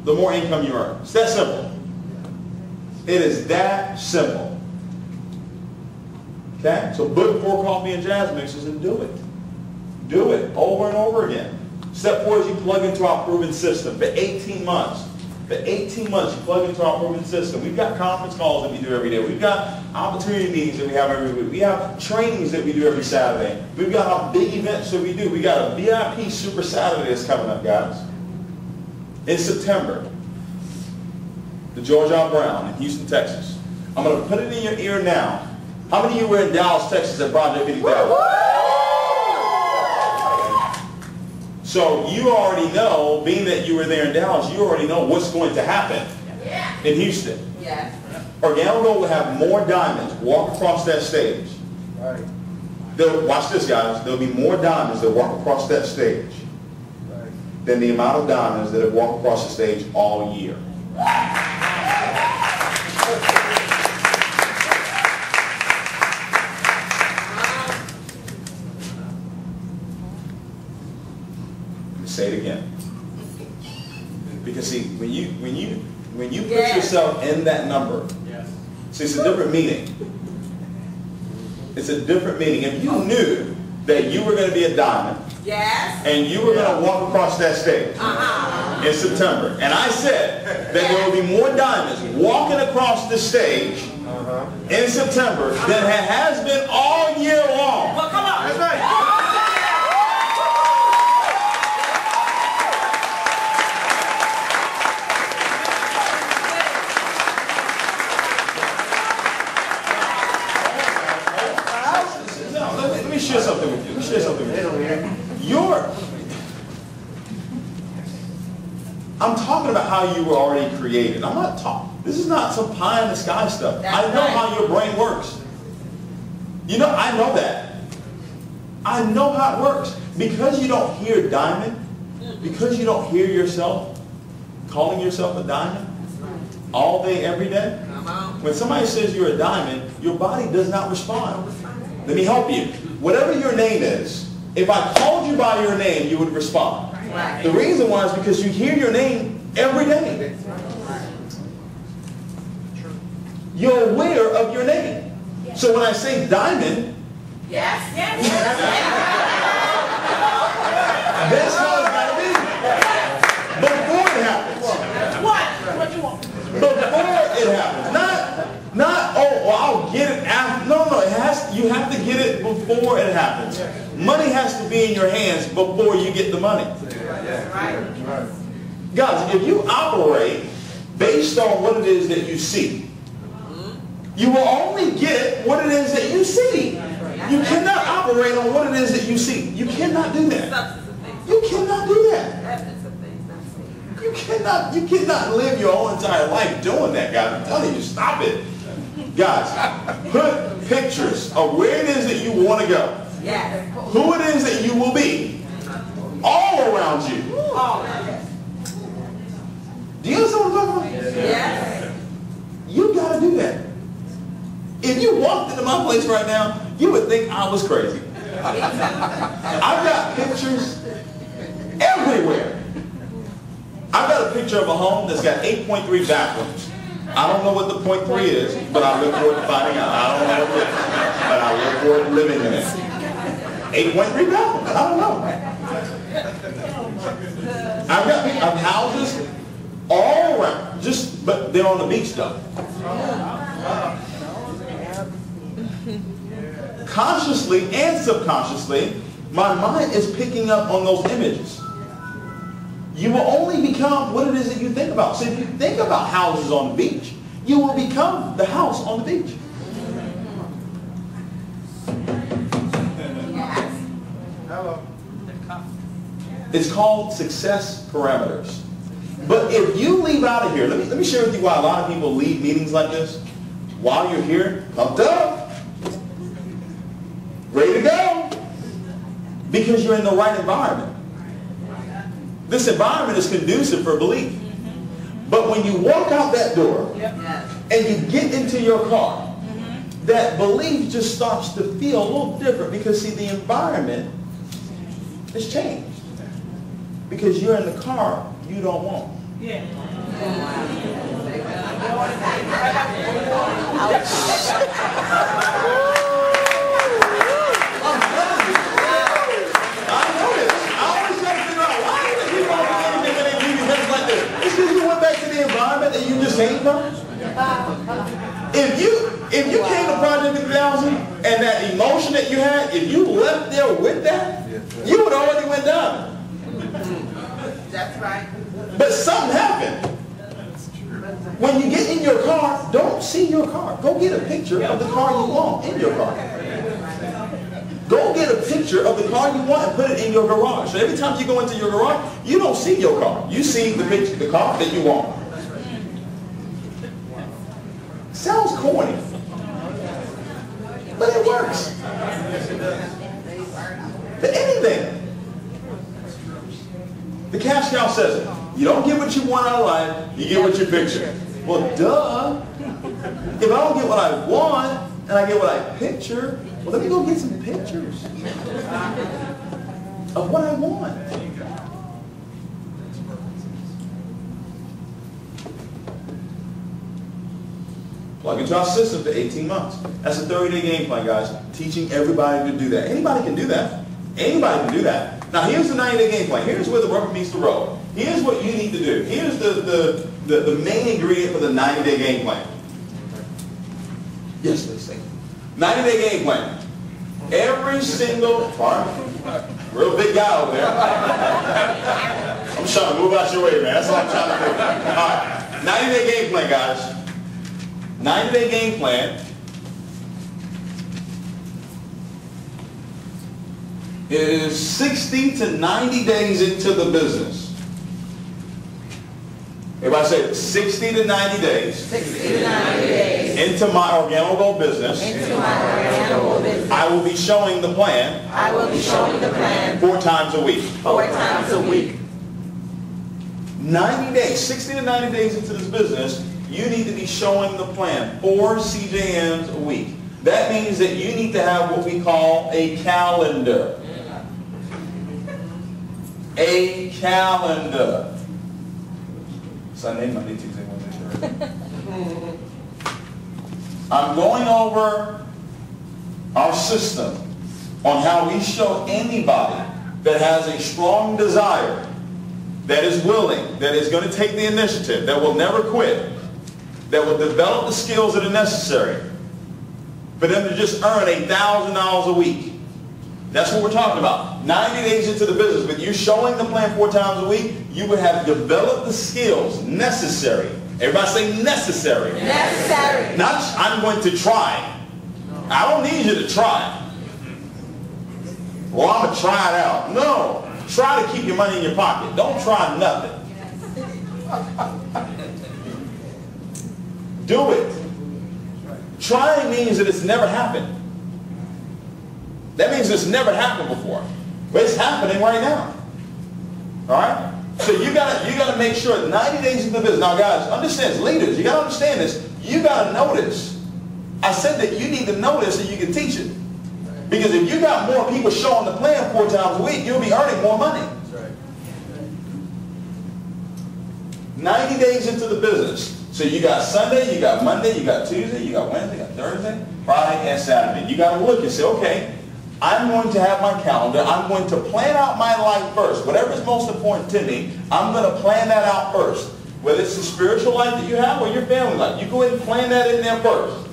the more income you earn. It's that simple. It is that simple. Okay? So book 4 coffee and jazz mixes and do it. Do it over and over again. Step 4 is you plug into our proven system for 18 months. For 18 months, you plug into our proven system. We've got conference calls that we do every day. We've got opportunity meetings that we have every week. We have trainings that we do every Saturday. We've got our big events that we do. We got a VIP Super Saturday that's coming up, guys. In September. The George R. Brown in Houston, Texas. I'm going to put it in your ear now. How many of you were in Dallas, Texas at Project 50,000? So you already know, being that you were there in Dallas, you already know what's going to happen in Houston. Yes. Orlando will have more diamonds walk across that stage. Right. Watch this, guys. There'll be more diamonds that walk across that stage than the amount of diamonds that have walked across the stage all year. Say it again. Because see, when you put yourself in that number, see, it's a different meaning. It's a different meaning. If you knew that you were going to be a diamond, and you were going to walk across that stage in September, and I said that there will be more diamonds walking across the stage in September than has been all year long. Well, come on. That's right. Let me share something with you. Let me share something with you. I'm talking about how you were already created. I'm not talking. This is not some pie in the sky stuff. I know how your brain works. You know, I know that. I know how it works. Because you don't hear diamond, because you don't hear yourself calling yourself a diamond all day, every day, when somebody says you're a diamond, your body does not respond. Let me help you. Whatever your name is, if I called you by your name, you would respond. The reason why is because you hear your name every day. You're aware of your name. So when I say diamond, that's how it's got to be. Before it happens. What you want? Before it happens. Not, oh, well, I'll get it after. No, you have to get it before it happens. Money has to be in your hands before you get the money. Guys, if you operate based on what it is that you see, you will only get what it is that you see. You cannot operate on what it is that you see. You cannot do that. You cannot do that. You cannot live your whole entire life doing that, guys. I'm telling you, stop it. Guys, put pictures of where it is that you want to go. Who it is that you will be. All around you. Do you understand what I'm talking about? Yes. You got to do that. If you walked into my place right now, you would think I was crazy. I've got pictures everywhere. I've got a picture of a home that's got 8.3 bathrooms. I don't know what the .3 is, but I look forward to finding out. I don't know what it is, but I look forward to living in it. 8.3 bathrooms. I don't know. I've got houses all around, but they're on the beach though. Consciously and subconsciously, my mind is picking up on those images. You will only become what it is that you think about. So if you think about houses on the beach, you will become the house on the beach. Hello. It's called success parameters. But if you leave out of here, let me share with you why a lot of people leave meetings like this. While you're here, pumped up, ready to go, because you're in the right environment. This environment is conducive for belief. But when you walk out that door and you get into your car, that belief just starts to feel a little different because, see, the environment has changed. Because you're in the car you don't want. Yeah. Environment that you just came from? If you came to Project 2000 and that emotion that you had, if you left there with that, you would already went down. That's right. But something happened. When you get in your car, don't see your car. Go get a picture of the car you want in your car. Go get a picture of the car you want and put it in your garage. So every time you go into your garage, you don't see your car. You see the picture, the car that you want. Sounds corny, but it works. For anything. The cash cow says it. You don't get what you want out of life, you get what you picture. Well, duh. If I don't get what I want and I get what I picture, well, let me go get some pictures of what I want. Plug into our system for 18 months. That's a 30-day game plan, guys. Teaching everybody to do that. Anybody can do that. Anybody can do that. Now, here's the 90-day game plan. Here's where the rubber meets the road. Here's what you need to do. Here's the main ingredient for the 90-day game plan. Yes, please. 90-day game plan. Every single part. Real big guy over there. I'm just trying to move out your way, man. That's all I'm trying to do. All right. 90-day game plan, guys. 90-day game plan is 60 to 90 days into the business. Everybody say it. 60 to 90 days. 60 to 90 days. Into my Organo business. Into my Organo business. I will be showing the plan. I will be showing the plan 4 times a week. 4 times a week. 90 days, 60 to 90 days into this business, you need to be showing the plan 4 CJMs a week. That means that you need to have what we call a calendar. A calendar. Sunday, Monday, Tuesday, Wednesday, Thursday. I'm going over our system on how we show anybody that has a strong desire, that is willing, that is going to take the initiative, that will never quit, that will develop the skills that are necessary for them to just earn $1,000 a week. That's what we're talking about. 90 days into the business, but you showing the plan 4 times a week, you would have developed the skills necessary. Everybody say necessary. Necessary. Not I'm going to try. I don't need you to try. Well, I'm going to try it out. No. Try to keep your money in your pocket. Don't try nothing. Do it. Trying means that it's never happened. That means it's never happened before. But it's happening right now. All right? So you gotta make sure 90 days into the business. Now guys, understand, as leaders, you gotta understand this. You gotta know this. I said that you need to know this so you can teach it. Because if you got more people showing the plan 4 times a week, you'll be earning more money. 90 days into the business. So you got Sunday, you got Monday, you got Tuesday, you got Wednesday, you got Thursday, Friday, and Saturday. You got to look and say, okay, I'm going to have my calendar. I'm going to plan out my life first. Whatever is most important to me, I'm going to plan that out first. Whether it's the spiritual life that you have or your family life, you go ahead and plan that in there first.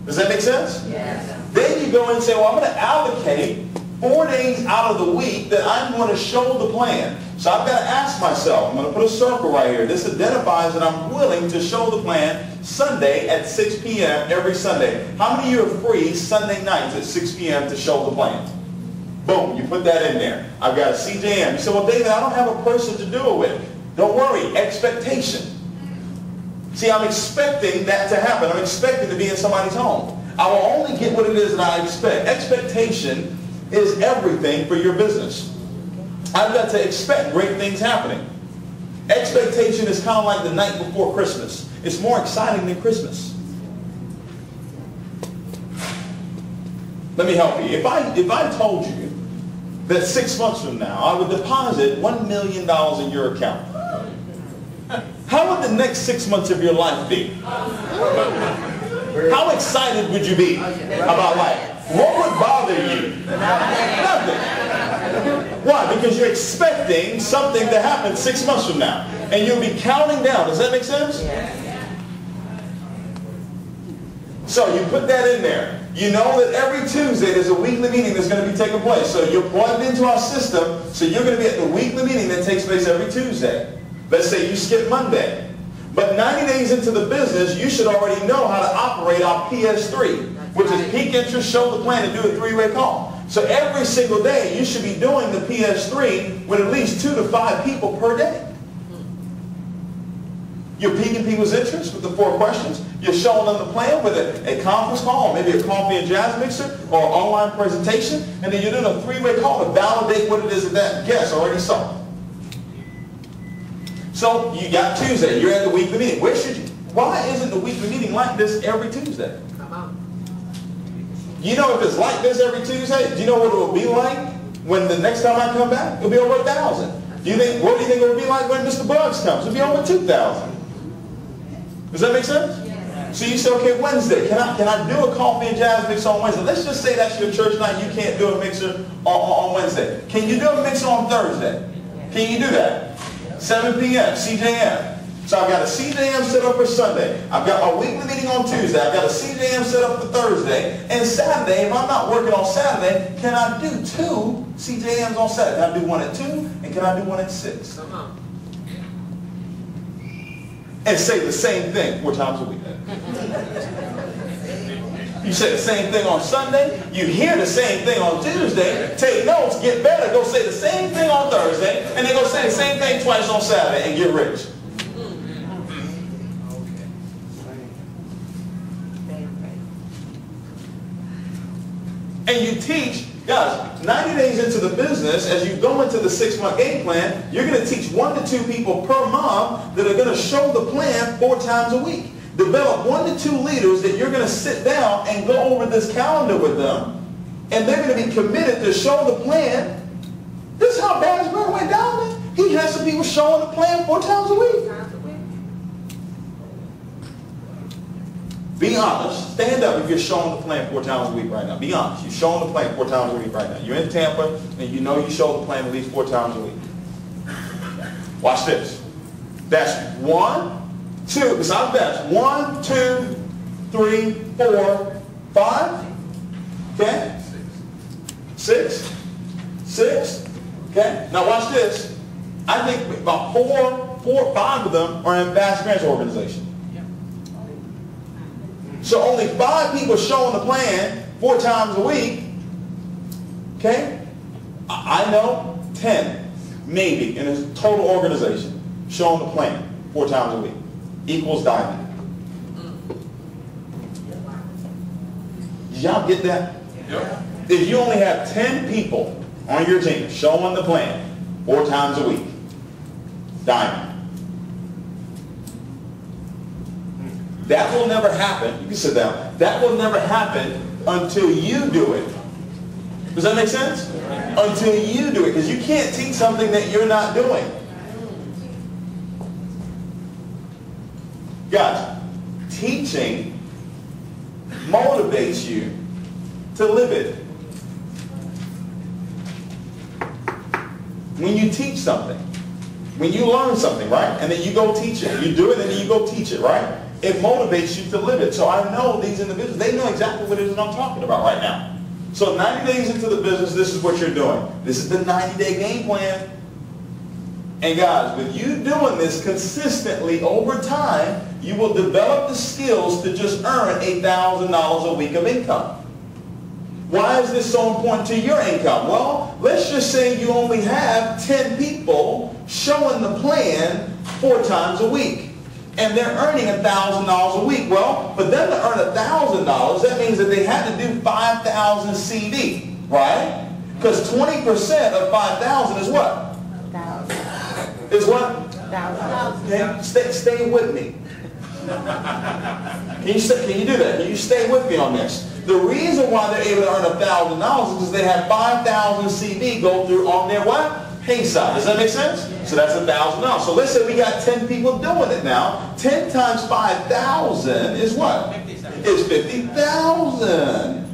Does that make sense? Yes. Then you go and say, well, I'm going to allocate 4 days out of the week that I'm going to show the plan. So I've got to ask myself, I'm going to put a circle right here. This identifies that I'm willing to show the plan Sunday at 6 p.m. every Sunday. How many of you are free Sunday nights at 6 p.m. to show the plan? Boom, you put that in there. I've got a CJM. You say, well, David, I don't have a person to do it with. Don't worry, expectation. See, I'm expecting that to happen. I'm expecting to be in somebody's home. I will only get what it is that I expect. Expectation is everything for your business. I've got to expect great things happening. Expectation is kind of like the night before Christmas. It's more exciting than Christmas. Let me help you. If I told you that 6 months from now I would deposit $1 million in your account, the next 6 months of your life be? How excited would you be about life? What would bother you? Nothing. Why? Because you're expecting something to happen 6 months from now. And you'll be counting down. Does that make sense? So you put that in there. You know that every Tuesday there's a weekly meeting that's going to be taking place. So you're plugged into our system. So you're going to be at the weekly meeting that takes place every Tuesday. Let's say you skip Monday. But 90 days into the business, you should already know how to operate our PS3, which is peak interest, show the plan, and do a three-way call. So every single day, you should be doing the PS3 with at least 2 to 5 people per day. You're piquing people's interest with the 4 questions. You're showing them the plan with a conference call, maybe a coffee and jazz mixer, or an online presentation. And then you're doing a three-way call to validate what it is that guest already saw. So you got Tuesday. You're at the weekly meeting. Why isn't the weekly meeting like this every Tuesday? You know if it's like this every Tuesday, do you know what it will be like when the next time I come back? It'll be over 1,000. What do you think it will be like when Mr. Bugs comes? It'll be over 2,000. Does that make sense? So you say, okay, Wednesday, can I do a coffee and jazz mix on Wednesday? Let's just say that's your church night. You can't do a mixer on Wednesday. Can you do a mixer on Thursday? Can you do that? 7 p.m., CJM. So I've got a CJM set up for Sunday. I've got my weekly meeting on Tuesday. I've got a CJM set up for Thursday. And Saturday, if I'm not working on Saturday, can I do 2 CJMs on Saturday? Can I do one at 2? And can I do one at 6? And say the same thing 4 times a week. You say the same thing on Sunday. You hear the same thing on Tuesday. Take notes, get better. Go say the same thing on Thursday. And then go say the same thing twice on Saturday and get rich. And you teach, guys, 90 days into the business, as you go into the 6-month game plan, you're going to teach 1 to 2 people per month that are going to show the plan 4 times a week. Develop 1 to 2 leaders that you're going to sit down and go over this calendar with them, and they're going to be committed to show the plan. This is how Dad's brother went down there. He had some people showing the plan 4 times a week. Be honest. Stand up if you're showing the plan 4 times a week right now. Be honest. You're showing the plan 4 times a week right now. You're in Tampa, and you know you show the plan at least 4 times a week. Watch this. That's 1, 2. Besides that, 1, 2, 3, 4, 5. Okay? 6. 6. Okay? Now watch this. I think about 4 or 5 of them are in Bass Grant's organization. So only 5 people showing the plan 4 times a week. Okay? I know 10, maybe, in a total organization showing the plan 4 times a week equals diamond. Did y'all get that? Yep. If you only have 10 people on your team showing the plan 4 times a week, diamond. That will never happen. You can sit down. That will never happen until you do it. Does that make sense? Until you do it. Because you can't teach something that you're not doing. Guys, teaching motivates you to live it. When you teach something, when you learn something, right? And then you go teach it. You do it and then you go teach it, right? It motivates you to live it. So I know these individuals, they know exactly what it is I'm talking about right now. So 90 days into the business, this is what you're doing. This is the 90-day game plan. And guys, with you doing this consistently over time, you will develop the skills to just earn $8,000 a week of income. Why is this so important to your income? Well, let's just say you only have 10 people showing the plan 4 times a week. And they're earning $1,000 a week. Well, for them to earn $1,000, that means that they had to do 5,000 CD, right? Because 20% of 5,000 is what? 1,000. Is what? 1,000. Okay? Stay with me. Can you do that? Can you stay with me on this? The reason why they're able to earn $1,000 is because they have 5,000 CD go through on their what? side. Does that make sense? So that's $1,000. So let's say we got 10 people doing it now. 10 times 5,000 is what? Is 50,000.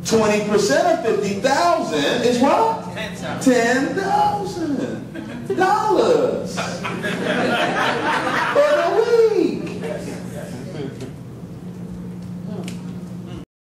20% of 50,000 is what? $10,000.